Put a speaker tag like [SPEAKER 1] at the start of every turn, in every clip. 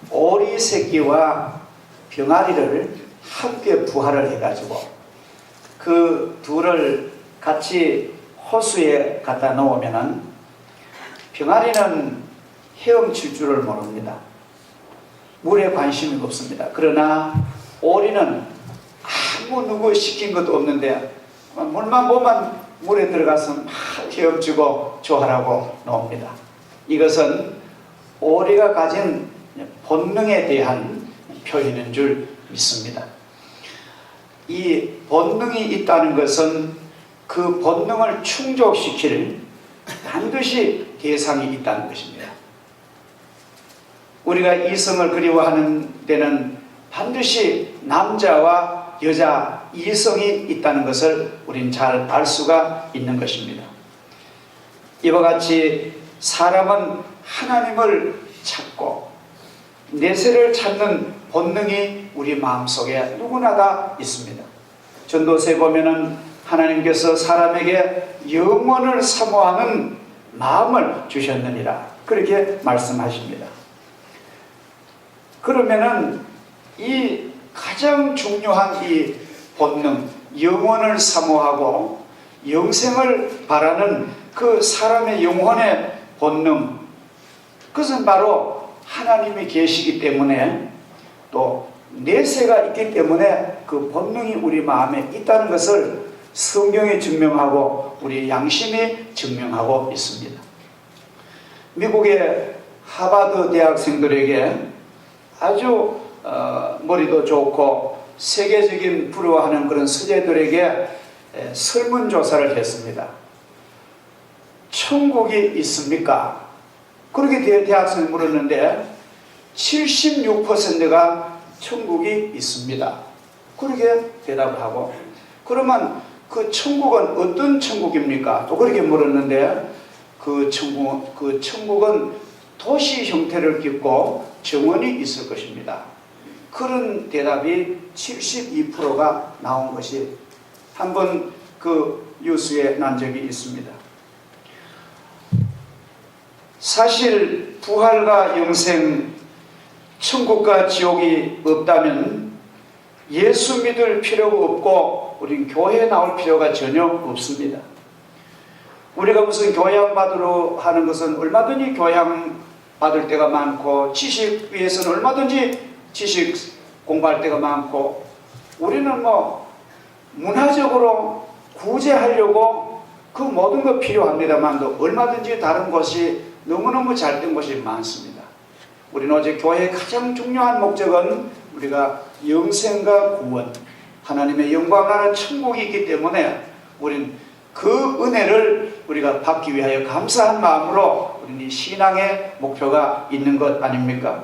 [SPEAKER 1] 오리 새끼와 병아리를 함께 부화를 해가지고 그 둘을 같이 호수에 갖다 놓으면은 병아리는 헤엄칠 줄을 모릅니다. 물에 관심이 없습니다. 그러나 오리는 아무 누구 시킨 것도 없는데 물만 보면 물에 들어가서 막 헤엄치고 조하라고 나옵니다. 이것은 오리가 가진 본능에 대한 표현인 줄 믿습니다. 이 본능이 있다는 것은 그 본능을 충족시킬 반드시 대상이 있다는 것입니다. 우리가 이성을 그리워하는 데는 반드시 남자와 여자 이성이 있다는 것을 우린 잘 알 수가 있는 것입니다. 이와 같이 사람은 하나님을 찾고 내세를 찾는 본능이 우리 마음속에 누구나 다 있습니다. 전도서에 보면은 하나님께서 사람에게 영원을 사모하는 마음을 주셨느니라 그렇게 말씀하십니다. 그러면은 이 가장 중요한 이 본능, 영원을 사모하고 영생을 바라는 그 사람의 영혼의 본능, 그것은 바로 하나님이 계시기 때문에 또 내세가 있기 때문에 그 본능이 우리 마음에 있다는 것을 성경이 증명하고 우리 양심이 증명하고 있습니다. 미국의 하버드 대학생들에게 아주 머리도 좋고 세계적인 부러워하는 그런 서재들에게 설문조사를 했습니다. 천국이 있습니까? 그렇게 대학생을 물었는데 76%가 천국이 있습니다. 그렇게 대답을 하고, 그러면 그 천국은 어떤 천국입니까? 또 그렇게 물었는데 그 천국은 도시 형태를 띠고 정원이 있을 것입니다. 그런 대답이 72%가 나온 것이 한번 그 뉴스에 난 적이 있습니다. 사실 부활과 영생, 천국과 지옥이 없다면 예수 믿을 필요가 없고 우린 교회에 나올 필요가 전혀 없습니다. 우리가 무슨 교양 받으러 하는 것은 얼마든지 교양 받을 때가 많고 지식 위해서는 얼마든지 지식 공부할 때가 많고 우리는 문화적으로 구제하려고 그 모든 것 필요합니다만도 얼마든지 다른 것이 너무너무 잘된 것이 많습니다. 우리는 어제 교회의 가장 중요한 목적은 우리가 영생과 구원, 하나님의 영광 나라 천국이 있기 때문에 우리는 그 은혜를 우리가 받기 위하여 감사한 마음으로 우리는 신앙의 목표가 있는 것 아닙니까?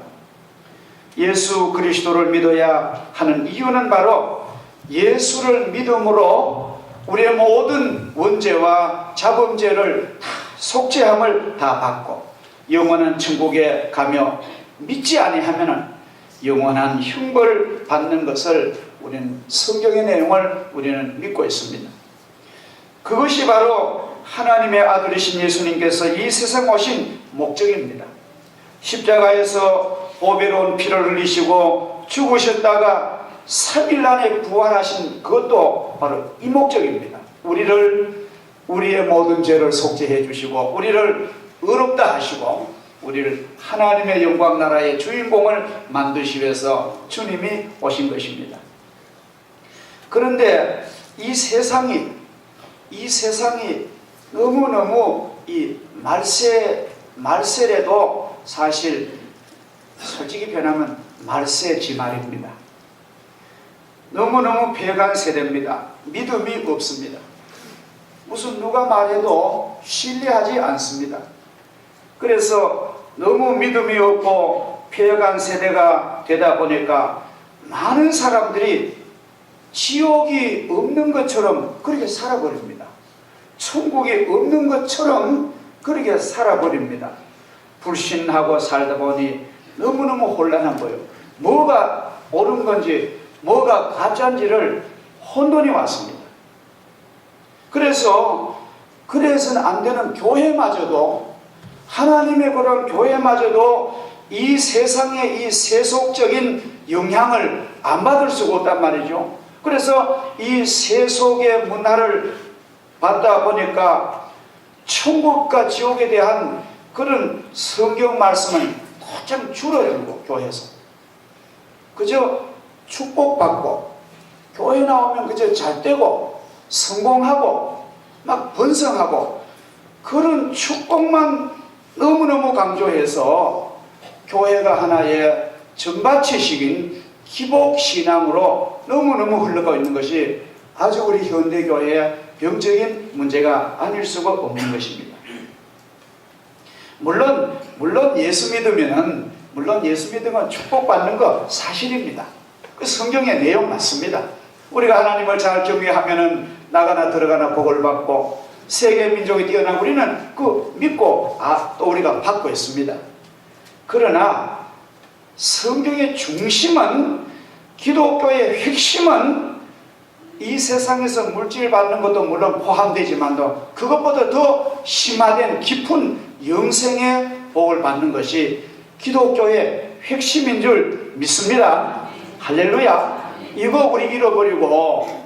[SPEAKER 1] 예수 그리스도를 믿어야 하는 이유는 바로 예수를 믿음으로 우리의 모든 원죄와 자범죄를 다 속죄함을 다 받고 영원한 천국에 가며 믿지 아니하면 영원한 형벌을 받는 것을 우리는 성경의 내용을 우리는 믿고 있습니다. 그것이 바로 하나님의 아들이신 예수님께서 이 세상 오신 목적입니다. 십자가에서 보배로운 피를 흘리시고 죽으셨다가 3일 안에 부활하신 그것도 바로 이 목적입니다. 우리의 모든 죄를 속죄해 주시고 우리를 의롭다 하시고 우리를 하나님의 영광 나라의 주인공을 만드시기 위해서 주님이 오신 것입니다. 그런데 이 세상이 너무너무 이 말세래도 사실 솔직히 표현하면 말세지 말입니다. 너무너무 배간 세대입니다. 믿음이 없습니다. 무슨 누가 말해도 신뢰하지 않습니다. 그래서 너무 믿음이 없고 폐역한 세대가 되다 보니까 많은 사람들이 지옥이 없는 것처럼 그렇게 살아버립니다. 천국이 없는 것처럼 그렇게 살아버립니다. 불신하고 살다 보니 너무너무 혼란한 거예요. 뭐가 옳은 건지 뭐가 가짜인지를 혼돈이 왔습니다. 그래서는 안 되는 교회마저도, 하나님의 그런 교회마저도 이 세상의 이 세속적인 영향을 안 받을 수가 없단 말이죠. 그래서 이 세속의 문화를 받다 보니까 천국과 지옥에 대한 그런 성경 말씀은 도장 줄어들고 교회에서 그저 축복받고 교회 나오면 그저 잘되고 성공하고 막 번성하고 그런 축복만 너무너무 강조해서 교회가 하나의 전바치식인 기복신앙으로 너무너무 흘러가고 있는 것이 아주 우리 현대교회의 병적인 문제가 아닐 수가 없는 것입니다. 물론 예수 믿으면 축복받는 거 사실입니다. 그 성경의 내용 맞습니다. 우리가 하나님을 잘 경외하면은 나가나 들어가나 복을 받고 세계 민족이 뛰어난 우리는 그 믿고 또 우리가 받고 있습니다. 그러나 성경의 중심은 기독교의 핵심은 이 세상에서 물질 받는 것도 물론 포함되지만도 그것보다 더 심화된 깊은 영생의 복을 받는 것이 기독교의 핵심인 줄 믿습니다. 할렐루야. 이거 우리 잃어버리고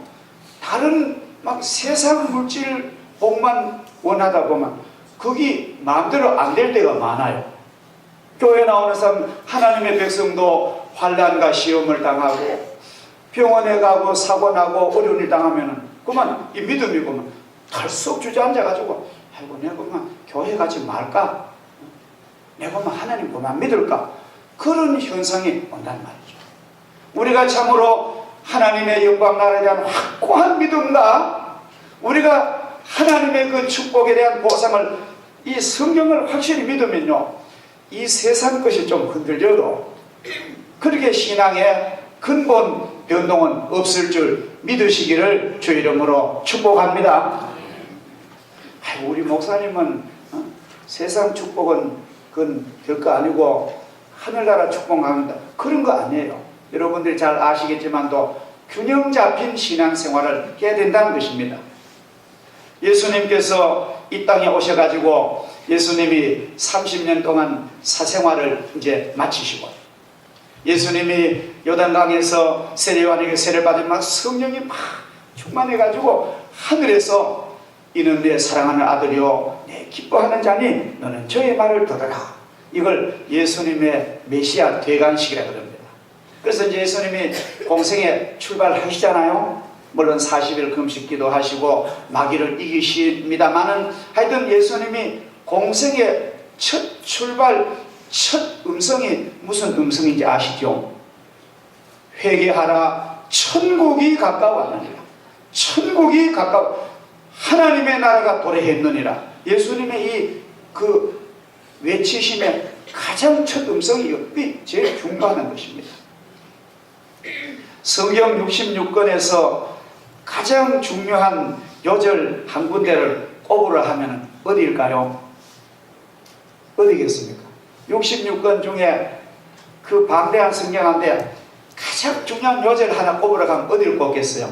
[SPEAKER 1] 다른 막 세상 물질 복만 원하다 보면 그게 마음대로 안 될 때가 많아요. 교회 나오는 사람 하나님의 백성도 환난과 시험을 당하고 병원에 가고 사고 나고 어려운 일 당하면은 그만 이 믿음이 보면 털썩 주저앉아가지고 아이고 내가 그만 교회 가지 말까? 내가 그만 하나님 그만 믿을까? 그런 현상이 온단 말이죠. 우리가 참으로 하나님의 영광 나라에 대한 확고한 믿음과 우리가 하나님의 그 축복에 대한 보상을 이 성경을 확실히 믿으면요 이 세상 것이 좀 흔들려도 그렇게 신앙의 근본 변동은 없을 줄 믿으시기를 주 이름으로 축복합니다. 우리 목사님은 세상 축복은 그건 별거 아니고 하늘나라 축복합니다. 그런 거 아니에요. 여러분들이 잘 아시겠지만도 균형 잡힌 신앙생활을 해야 된다는 것입니다. 예수님께서 이 땅에 오셔가지고 예수님이 30년 동안 사생활을 이제 마치시고 예수님이 요단강에서 세례요한에게 세례를 받으면 성령이 막 충만해가지고 하늘에서 이는 내 사랑하는 아들이요 내 기뻐하는 자니 너는 저의 말을 들으라. 이걸 예수님의 메시아 대관식이라고 합니다. 그래서 이제 예수님이 공생에 출발하시잖아요. 물론 40일 금식 기도하시고 마귀를 이기십니다만은 하여튼 예수님이 공생의 첫 출발 첫 음성이 무슨 음성인지 아시죠? 회개하라 천국이 가까웠느니라. 천국이 가까워 하나님의 나라가 도래했느니라. 예수님의 이 그 외치심의 가장 첫 음성이 제일 중요한 것입니다. 성경 66권에서 가장 중요한 요절 한 군데를 꼽으라 하면 어디일까요? 어디겠습니까? 66권 중에 그 방대한 성경한데 가장 중요한 요절 하나 꼽으라 하면 어디를 꼽겠어요?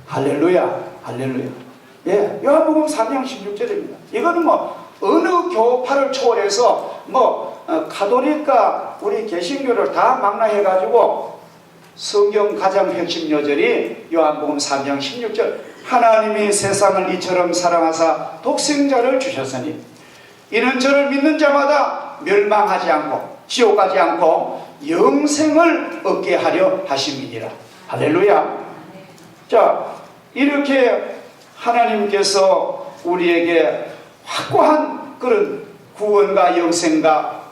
[SPEAKER 1] 할렐루야, 할렐루야. 예, 요한복음 3장 16절입니다. 이거는 뭐 어느 교파를 초월해서 가톨릭과 우리 개신교를 다 망라해가지고 성경 가장 핵심 요절이 요한복음 3장 16절 하나님이 세상을 이처럼 사랑하사 독생자를 주셨으니 이는 저를 믿는 자마다 멸망하지 않고 지옥 가지 않고 영생을 얻게 하려 하심이니라. 할렐루야. 자, 이렇게 하나님께서 우리에게 확고한 그런 구원과 영생과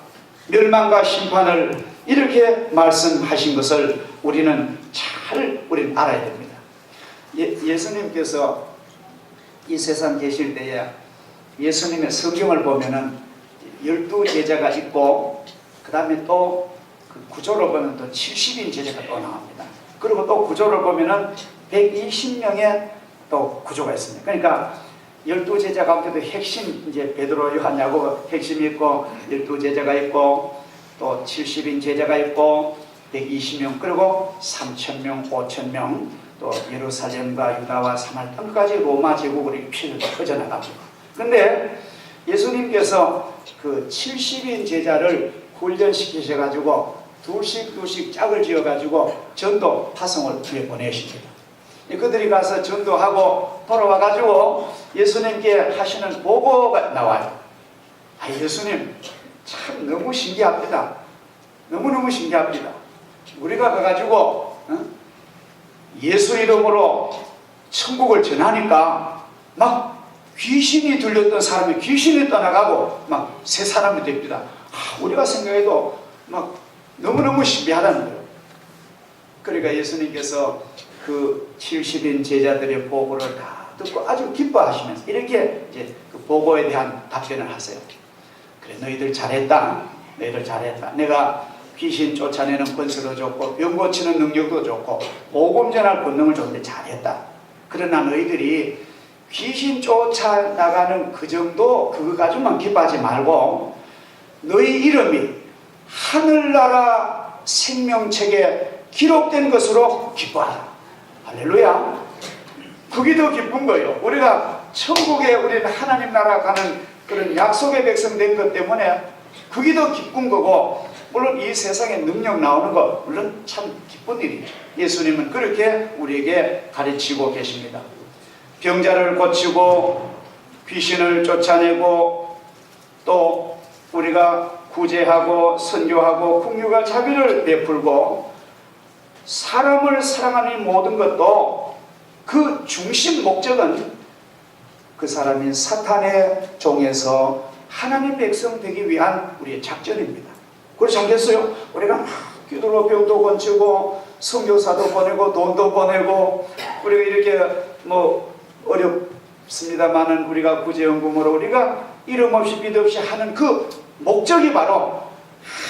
[SPEAKER 1] 멸망과 심판을 이렇게 말씀하신 것을 우리는 우리는 알아야 됩니다. 예수님께서 이 세상 계실 때에 예수님의 성경을 보면은 12제자가 있고 그 다음에 또 그 구조를 보면 또 70인 제자가 또 나옵니다. 그리고 또 구조를 보면은 120명의 또 구조가 있습니다. 그러니까 12제자 가운데도 핵심 이제 베드로, 요한, 야고보 핵심이 있고 12제자가 있고 또 70인 제자가 있고 120명 그리고 3,000명, 5,000명 또 예루살렘과 유다와 사마리아 땅까지 로마 제국으로 퍼져나갑니다. 그런데 예수님께서 그 70인 제자를 훈련시키셔가지고 둘씩 짝을 지어가지고 전도 파송을 위해 보내십니다. 그들이 가서 전도하고 돌아와가지고 예수님께 하시는 보고가 나와요. 예수님 참 너무 신기합니다. 너무너무 신기합니다. 우리가 가가지고 예수 이름으로 천국을 전하니까 막 귀신이 들렸던 사람이 귀신이 떠나가고 막 새 사람이 됩니다. 우리가 생각해도 막 너무너무 신비하다는 거예요. 그러니까 예수님께서 그 70인 제자들의 보고를 다 듣고 아주 기뻐하시면서 이렇게 이제 그 보고에 대한 답변을 하세요. 그래, 너희들 잘했다. 너희들 잘했다. 내가 귀신 쫓아내는 권세도 좋고 병 고치는 능력도 좋고 복음 전할 권능을 줬는데 잘했다. 그러나 너희들이 귀신 쫓아나가는 그 정도 그거 가지고만 기뻐하지 말고 너희 이름이 하늘나라 생명책에 기록된 것으로 기뻐하라. 할렐루야. 그게 더 기쁜 거예요. 우리가 천국에 우리는 하나님 나라 가는 그런 약속의 백성 된 것 때문에 그게 더 기쁜 거고, 물론 이 세상에 능력 나오는 거 물론 참 기쁜 일이죠. 예수님은 그렇게 우리에게 가르치고 계십니다. 병자를 고치고 귀신을 쫓아내고 또 우리가 구제하고 선교하고 국류가 자비를 베풀고 사람을 사랑하는 모든 것도 그 중심 목적은 그 사람인 사탄의 종에서 하나님 백성 되기 위한 우리의 작전입니다. 그렇지 않겠어요? 우리가 막 기도로 병도 고치고 선교사도 보내고 돈도 보내고 우리가 이렇게 뭐 어렵습니다만은 우리가 구제연금으로 우리가 이름 없이 빛 없이 하는 그 목적이 바로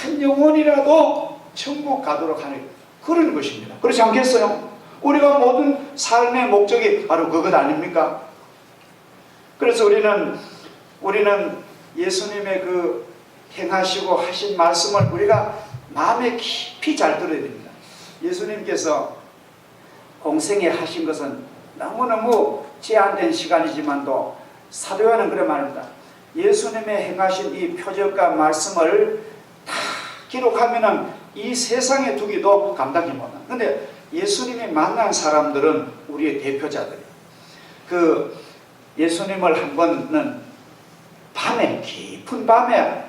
[SPEAKER 1] 한 영혼이라도 천국 가도록 하는 그런 것입니다. 그렇지 않겠어요? 우리가 모든 삶의 목적이 바로 그것 아닙니까? 그래서 우리는 예수님의 그 행하시고 하신 말씀을 우리가 마음에 깊이 잘 들어야 됩니다. 예수님께서 공생에 하신 것은 너무너무 제한된 시간이지만도 사도 요한은 그런 말입니다. 예수님의 행하신 이 표적과 말씀을 다 기록하면은 이 세상에 두기도 감당이 못한다. 근데 예수님이 만난 사람들은 우리의 대표자들이에요. 그 예수님을 한 번은 밤에, 깊은 밤에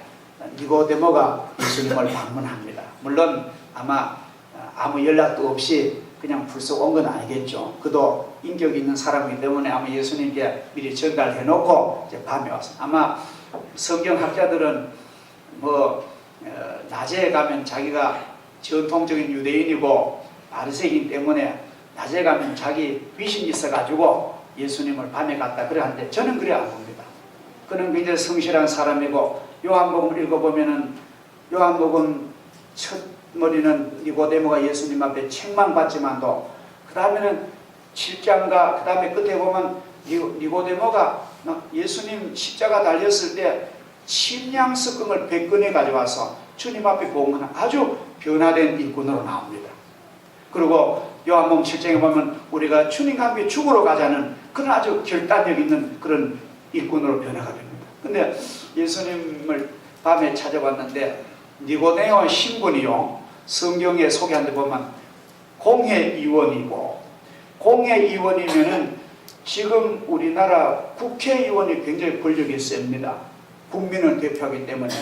[SPEAKER 1] 니고데모가 예수님을 방문합니다. 물론 아마 아무 연락도 없이 그냥 불쑥 온 건 아니겠죠. 그도 인격 있는 사람이기 때문에 아마 예수님께 미리 전달해 놓고 이제 밤에 왔어요. 아마 성경학자들은 낮에 가면 자기가 전통적인 유대인이고 바리새인 때문에 낮에 가면 자기 귀신이 있어가지고 예수님을 밤에 갔다 그래 하는데 저는 그래 안 봅니다. 그는 굉장히 성실한 사람이고 요한복음 읽어보면은 요한복음 첫 머리는 니고데모가 예수님 앞에 책망받지만도 그 다음에는 7장과 그 다음에 끝에 보면 니고데모가 예수님 십자가 달렸을 때 침량석금을 100근에 가져와서 주님 앞에 봉헌한 아주 변화된 일꾼으로 나옵니다. 그리고 요한복음 7장에 보면 우리가 주님과 함께 죽으러 가자는 그런 아주 결단력 있는 그런 일꾼으로 변화가 됩니다. 근데 예수님을 밤에 찾아봤는데 니고데모 신분이요, 성경에 소개한 데 보면 공회의원이고, 공회의원이면은 지금 우리나라 국회의원이 굉장히 권력이 셉니다. 국민을 대표하기 때문에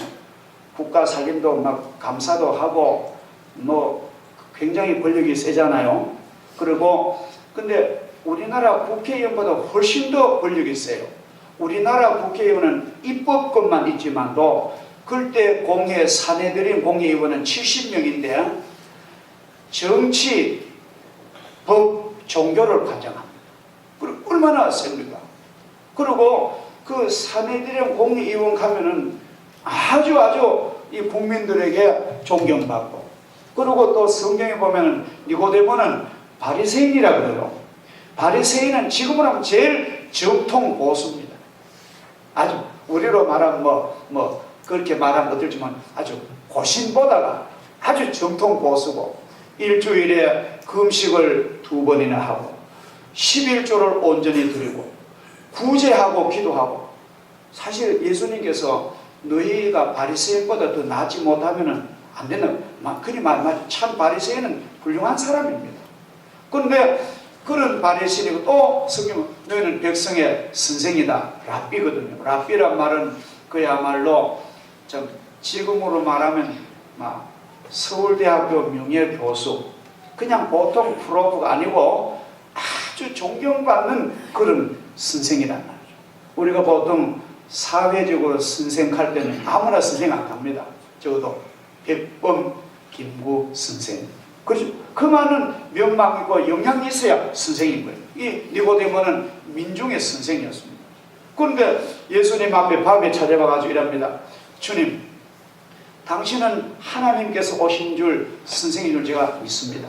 [SPEAKER 1] 국가 살림도 막 감사도 하고 뭐 굉장히 권력이 세잖아요. 그리고 근데 우리나라 국회의원보다 훨씬 더 권력이 세요. 우리나라 국회의원은 입법권만 있지만도 그때 공회 사내들인 공회의원은 70명인데 정치, 법, 종교를 관장합니다. 얼마나 셉니까? 그리고 그 사내들인 공회의원 가면은 아주 이 국민들에게 존경받고, 그리고 또 성경에 보면은 니고데모는 바리새인이라고 그래요. 바리새인은 지금으로 하면 제일 정통 보수입니다. 아주 우리로 말하면 그렇게 말하면 어떨지만 아주 고신보다가 아주 정통 보수고, 일주일에 금식을 2번이나 하고 11조를 온전히 드리고 구제하고 기도하고 사실 예수님께서 너희가 바리새인보다 더 낫지 못하면 안 되는, 그리 참 바리새인은 훌륭한 사람입니다. 그런데 그런 바리새인이고 또 성경은 너희는 백성의 선생이다, 랍비거든요. 랍비란 말은 그야말로 좀 지금으로 말하면 서울대학교 명예교수, 그냥 보통 프로프가 아니고 아주 존경받는 그런 선생이란 말이죠. 우리가 보통 사회적으로 선생할 때는 아무나 선생 안 합니다. 적어도 백범 김구 선생, 그 많은 명망 있고 영향이 있어야 선생인 거예요. 이 니고데모는 민중의 선생이었습니다. 그런데 예수님 앞에 밤에 찾아와가지고 이랍니다. 주님, 당신은 하나님께서 오신 줄, 선생인 줄 제가 믿습니다.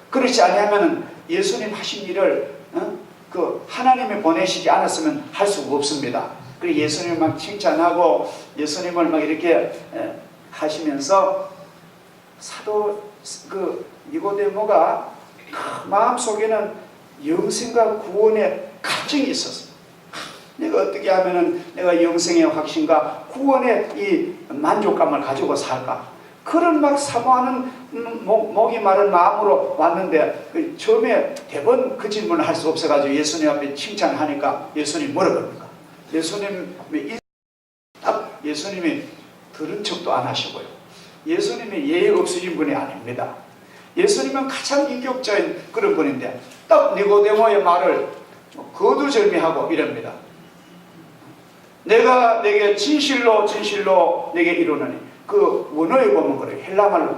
[SPEAKER 1] 그렇지 아니하면 예수님 하신 일을 하나님이 보내시지 않았으면 할 수가 없습니다. 그리고 예수님을 막 칭찬하고 예수님을 막 이렇게 하시면서 사도 니고데모가 마음속에는 영생과 구원의 갈증이 있었어요. 내가 어떻게 하면은 내가 영생의 확신과 구원의 이 만족감을 가지고 살까? 그런 막 사모하는 목이 마른 마음으로 왔는데 처음에 대번 그 질문을 할 수 없어가지고 예수님 앞에 칭찬하니까 예수님 뭐라고 합니까? 예수님이 들은 척도 안 하시고요. 예수님이 예의 없으신 분이 아닙니다. 예수님은 가장 인격적인 그런 분인데 딱 니고데모의 말을 거두절미하고 이럽니다. 내가 내게 진실로 내게 이루노니, 그 원어에 보면 그래요. 헬라말로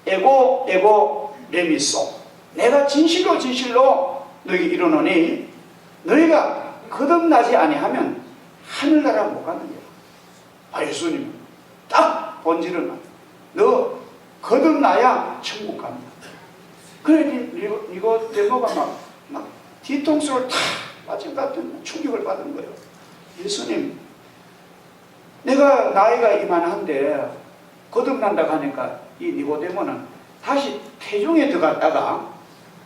[SPEAKER 1] 에고 레미소, 내가 진실로 너에게 이루노니 너희가 거듭나지 아니하면 하늘나라 못 가는 거야. 예수님은 딱 본질은 너 거듭나야 천국 갑니다. 그래 니고데모가 막 뒤통수를 탁 맞은 같은 충격을 받은 거예요. 예수님, 내가 나이가 이만한데 거듭난다고 하니까 이 니고데모는 다시 태중에 들어갔다가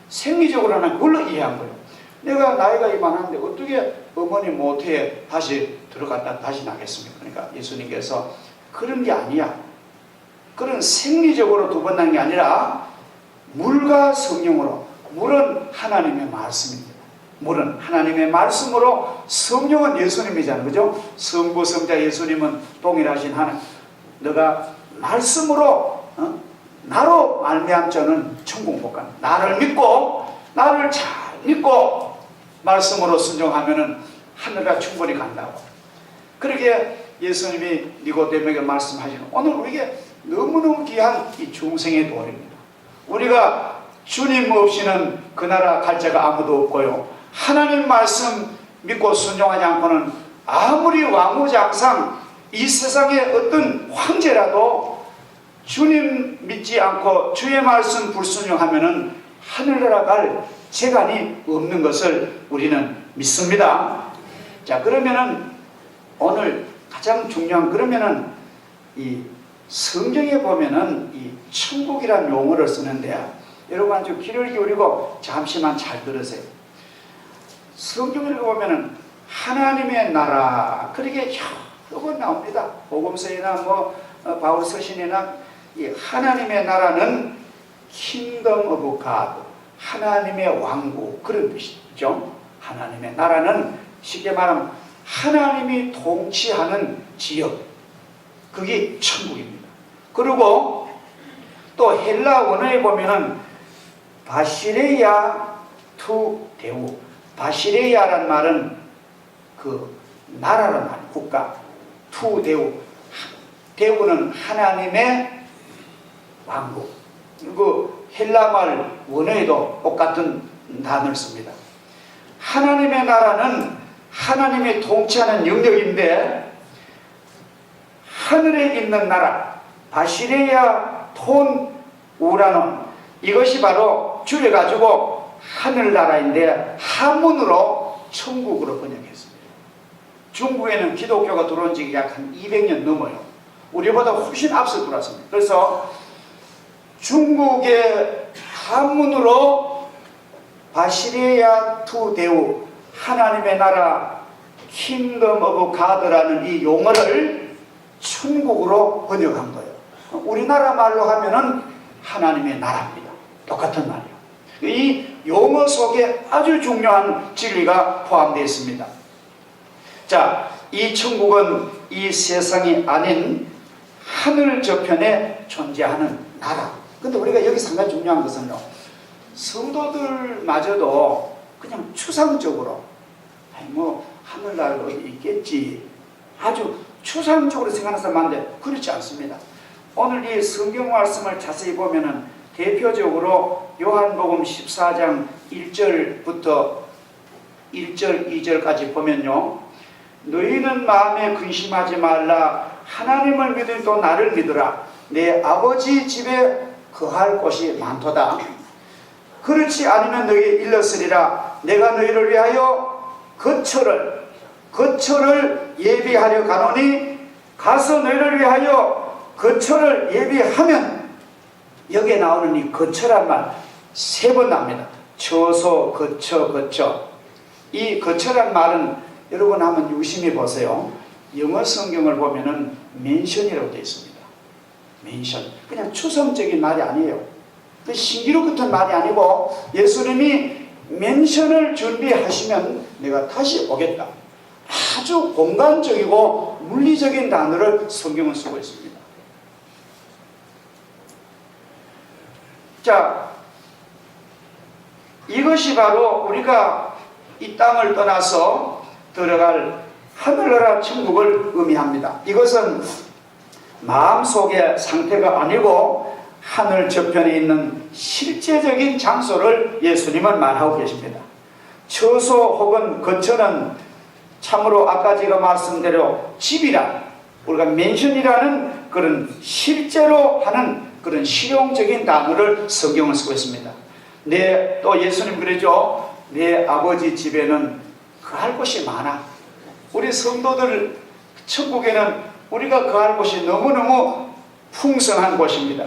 [SPEAKER 1] 생리적으로는 그걸로 이해한 거예요. 내가 나이가 이만한데 어떻게 어머니 모태에 다시 들어갔다 다시 나겠습니까? 그러니까 예수님께서 그런 게 아니야. 그런 생리적으로 두 번 난 게 아니라 물과 성령으로, 물은 하나님의 말씀입니다. 물은 하나님의 말씀으로, 성령은 예수님이잖아요. 그죠? 성부, 성자 예수님은 동일하신 하나님. 너가 말씀으로 나로 말미암 자는 천국 못 간다. 나를 잘 믿고 말씀으로 순종하면은 하늘가 충분히 간다고. 그렇게 예수님이 니고데모에게 말씀하시는, 오늘 우리에게 너무너무 귀한 이 중생의 도리입니다. 우리가 주님 없이는 그 나라 갈 자가 아무도 없고요, 하나님 말씀 믿고 순종하지 않고는 아무리 왕후장상 이 세상의 어떤 황제라도 주님 믿지 않고 주의 말씀 불순종하면은 하늘나라 갈 재간이 없는 것을 우리는 믿습니다. 자, 그러면은 오늘 가장 중요한, 그러면은 이 성경에 보면은 이 천국이라는 용어를 쓰는데, 여러분 아주 귀를 기울이고 잠시만 잘 들으세요. 성경을 보면은 하나님의 나라, 그렇게 여러 번 나옵니다. 복음서이나 바울 서신이나, 이 하나님의 나라는 Kingdom of God, 하나님의 왕국, 그런 뜻이죠. 하나님의 나라는 쉽게 말하면 하나님이 통치하는 지역, 그게 천국입니다. 그리고 또 헬라 원어에 보면은 바시레야 투 데우, 바시레야라는 말은 그 나라라는 말, 국가, 투 데우, 데우는 하나님의 왕국. 그 헬라말 원어에도 똑같은 단어를 씁니다. 하나님의 나라는 하나님이 통치하는 영역인데, 하늘에 있는 나라 바시레야 톤 우라논, 이것이 바로 줄여가지고 하늘나라인데 한문으로 천국으로 번역했습니다. 중국에는 기독교가 들어온 지 약 한 200년 넘어요. 우리보다 훨씬 앞서 들어왔습니다. 그래서 중국의 한문으로 바시레야 투 데우, 하나님의 나라 킹덤 오브 가드라는 이 용어를 천국으로 번역한 거예요. 우리나라 말로 하면은 하나님의 나라입니다. 똑같은 말이에요. 이 용어 속에 아주 중요한 진리가 포함되어 있습니다. 자, 이 천국은 이 세상이 아닌 하늘 저편에 존재하는 나라. 근데 우리가 여기서 한 가지 중요한 것은요, 성도들마저도 그냥 추상적으로 뭐 하늘나라가 있겠지, 아주 추상적으로 생각하는 사람한테 그렇지 않습니다. 오늘 이 성경 말씀을 자세히 보면은 대표적으로 요한복음 14장 1절부터 1절 2절까지 보면요, 너희는 마음에 근심하지 말라. 하나님을 믿으니 또 나를 믿으라. 내 아버지 집에 거할 곳이 많도다. 그렇지 않으면 너희에게 일렀으리라. 내가 너희를 위하여 거처를 예비하려 가노니 가서 너희를 위하여 거처를 예비하면, 여기에 나오는 이 거처란 말 3번 나옵니다. 처소, 거처. 이 거처란 말은 여러분 한번 유심히 보세요. 영어 성경을 보면은 맨션이라고 되어 있습니다. 맨션. 그냥 추상적인 말이 아니에요. 신기루 같은 말이 아니고, 예수님이 맨션을 준비하시면 내가 다시 오겠다. 아주 공간적이고 물리적인 단어를 성경은 쓰고 있습니다. 자, 이것이 바로 우리가 이 땅을 떠나서 들어갈 하늘나라 천국을 의미합니다. 이것은 마음속의 상태가 아니고 하늘 저편에 있는 실제적인 장소를 예수님은 말하고 계십니다. 처소 혹은 거처는 참으로 아까 제가 말씀대로 집이라, 우리가 맨션이라는 그런 실제로 하는 그런 실용적인 단어를 성경을 쓰고 있습니다. 또 예수님 그러죠. 내 아버지 집에는 거할 곳이 많아. 우리 성도들 천국에는 우리가 거할 곳이 너무너무 풍성한 곳입니다.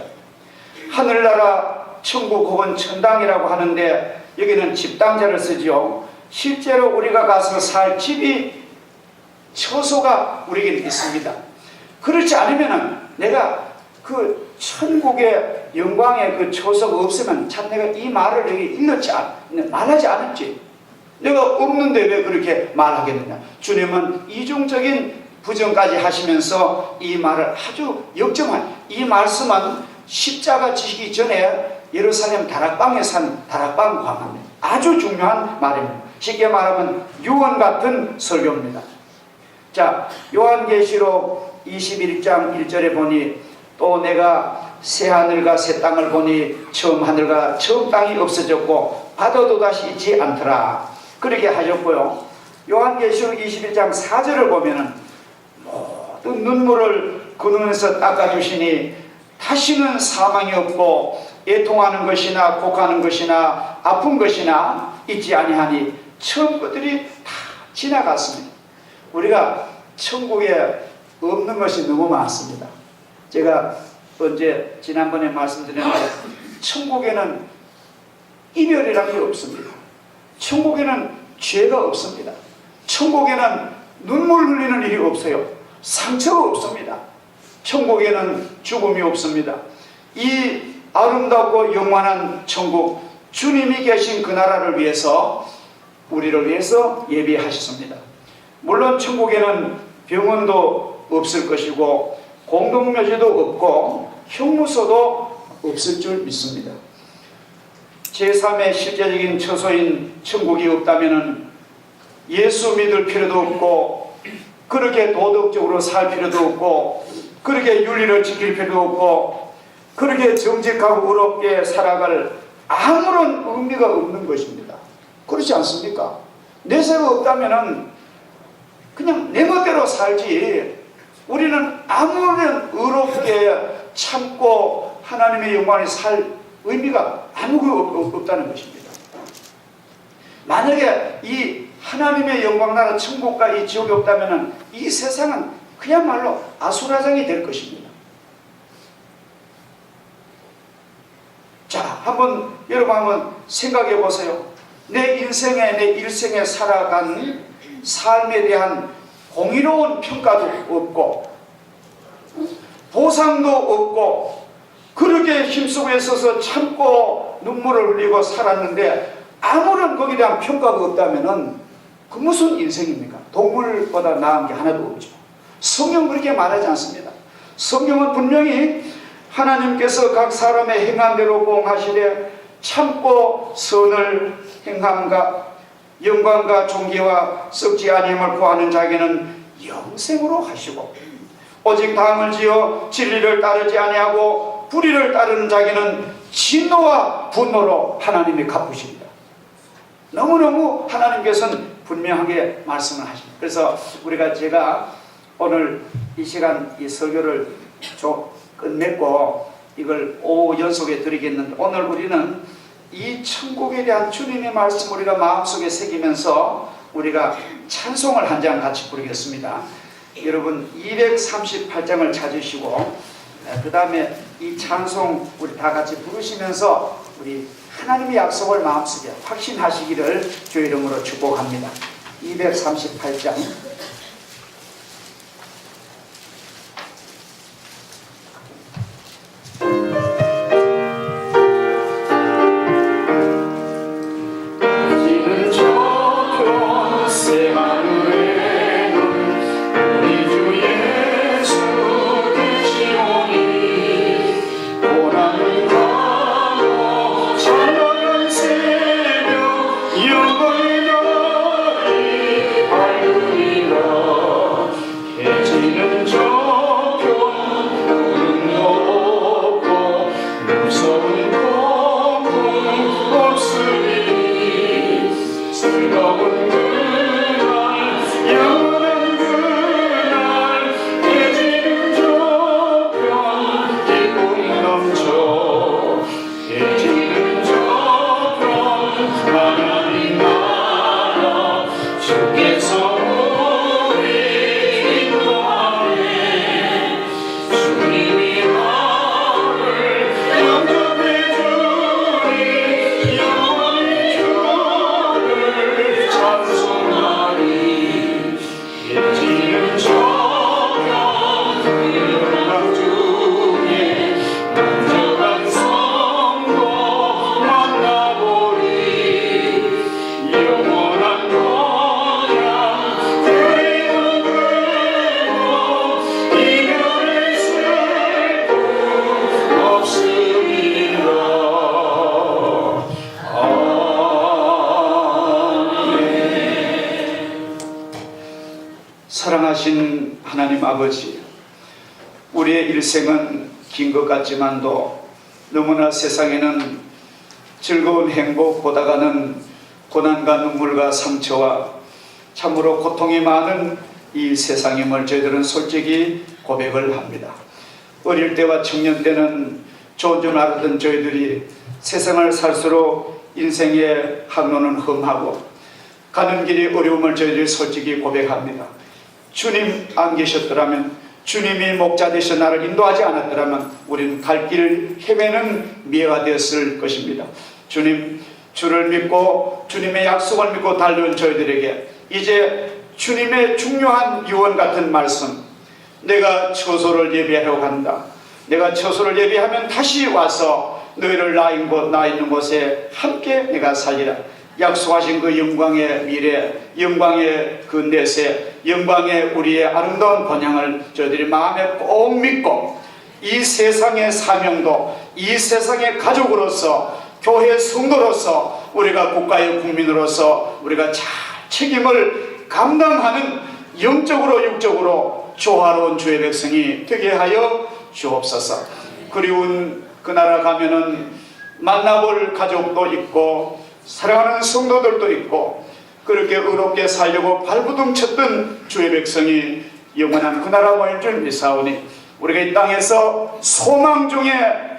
[SPEAKER 1] 하늘나라 천국 혹은 천당이라고 하는데, 여기는 집당자를 쓰죠. 실제로 우리가 가서 살 집이, 처소가 우리에게 있습니다. 그렇지 않으면 내가 그 천국의 영광의 그 처소가 없으면 참 내가 이 말을 여기 말하지 않았지. 내가 없는데 왜 그렇게 말하겠느냐. 주님은 이중적인 부정까지 하시면서 이 말을 아주 역정한, 이 말씀은 십자가 지시기 전에 예루살렘 다락방에 산 다락방 광화입니다. 아주 중요한 말입니다. 쉽게 말하면 유언 같은 설교입니다. 자, 요한계시록 21장 1절에 보니 또 내가 새 하늘과 새 땅을 보니 처음 하늘과 처음 땅이 없어졌고 바다도 다시 있지 않더라. 그렇게 하셨고요. 요한계시록 21장 4절을 보면은 모든 눈물을 그 눈에서 닦아주시니 다시는 사망이 없고 애통하는 것이나 곡하는 것이나 아픈 것이나 있지 아니하니 처음 것들이 다 지나갔습니다. 우리가 천국에 없는 것이 너무 많습니다. 제가 언제 지난번에 말씀드렸는데, 천국에는 이별이라는 게 없습니다. 천국에는 죄가 없습니다. 천국에는 눈물 흘리는 일이 없어요. 상처가 없습니다. 천국에는 죽음이 없습니다. 이 아름답고 영원한 천국, 주님이 계신 그 나라를 위해서, 우리를 위해서 예비하셨습니다. 물론 천국에는 병원도 없을 것이고 공동묘지도 없고 형무소도 없을 줄 믿습니다. 제3의 실제적인 처소인 천국이 없다면 예수 믿을 필요도 없고, 그렇게 도덕적으로 살 필요도 없고, 그렇게 윤리를 지킬 필요도 없고, 그렇게 정직하고 의롭게 살아갈 아무런 의미가 없는 것입니다. 그렇지 않습니까? 내세가 없다면 그냥 내 멋대로 살지, 우리는 아무런 의롭게 참고 하나님의 영광에 살 의미가 아무것도 없다는 것입니다. 만약에 이 하나님의 영광 나라 천국과 이 지옥이 없다면 이 세상은 그야말로 아수라장이 될 것입니다. 자, 여러분 한번 생각해 보세요. 내 인생에, 내 일생에 살아간 삶에 대한 공의로운 평가도 없고 보상도 없고 그렇게 힘쓰고 애써서 참고 눈물을 흘리고 살았는데 아무런 거기에 대한 평가가 없다면 그 무슨 인생입니까? 동물보다 나은 게 하나도 없죠. 성경은 그렇게 말하지 않습니다. 성경은 분명히 하나님께서 각 사람의 행한 대로 공하시되 참고 선을 행함과 영광과 존귀와 썩지 아니함을 구하는 자에게는 영생으로 하시고 오직 당을 지어 진리를 따르지 아니하고 불의를 따르는 자에게는 진노와 분노로 하나님이 갚으십니다. 너무너무 하나님께서는 분명하게 말씀을 하십니다. 그래서 제가 오늘 이 시간 이 설교를 끝맺고 이걸 오후 연속에 드리겠는데, 오늘 우리는 이 천국에 대한 주님의 말씀 우리가 마음속에 새기면서 우리가 찬송을 한 장 같이 부르겠습니다. 여러분 238장을 찾으시고 그 다음에 이 찬송 우리 다 같이 부르시면서 우리 하나님의 약속을 마음속에 확신하시기를 주의 이름으로 축복합니다. 238장 사랑하신 하나님 아버지, 우리의 일생은 긴 것 같지만도 너무나 세상에는 즐거운 행복 보다가는 고난과 눈물과 상처와 참으로 고통이 많은 이 세상임을 저희들은 솔직히 고백을 합니다. 어릴 때와 청년 때는 좋은 줄 알았던 저희들이 세상을 살수록 인생의 항로는 험하고 가는 길이 어려움을 저희들이 솔직히 고백합니다. 주님 안 계셨더라면, 주님이 목자 되셔 나를 인도하지 않았더라면 우리는 갈 길을 헤매는 미래가 되었을 것입니다. 주님, 주를 믿고 주님의 약속을 믿고 달려온 저희들에게 이제 주님의 중요한 유언 같은 말씀, 내가 처소를 예비하러 간다. 내가 처소를 예비하면 다시 와서 너희를 나 있는 곳에 함께 내가 살리라. 약속하신 그 영광의 미래, 영광의 그 내세, 영광의 우리의 아름다운 번향을 저희들이 마음에 꼭 믿고 이 세상의 사명도, 이 세상의 가족으로서, 교회 성도로서, 우리가 국가의 국민으로서 우리가 잘 책임을 감당하는 영적으로 육적으로 조화로운 주의 백성이 되게 하여 주옵소서. 그리운 그 나라 가면은 만나볼 가족도 있고 사랑하는 성도들도 있고 그렇게 의롭게 살려고 발부둥 쳤던 주의 백성이 영원한 그 나라 모일 줄 믿사오니 우리가 이 땅에서 소망 중에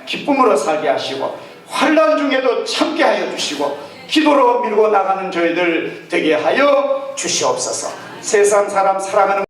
[SPEAKER 1] 기쁨으로 살게 하시고 환난 중에도 참게 하여 주시고 기도로 밀고 나가는 저희들 되게 하여 주시옵소서. 세상 사람 사랑하는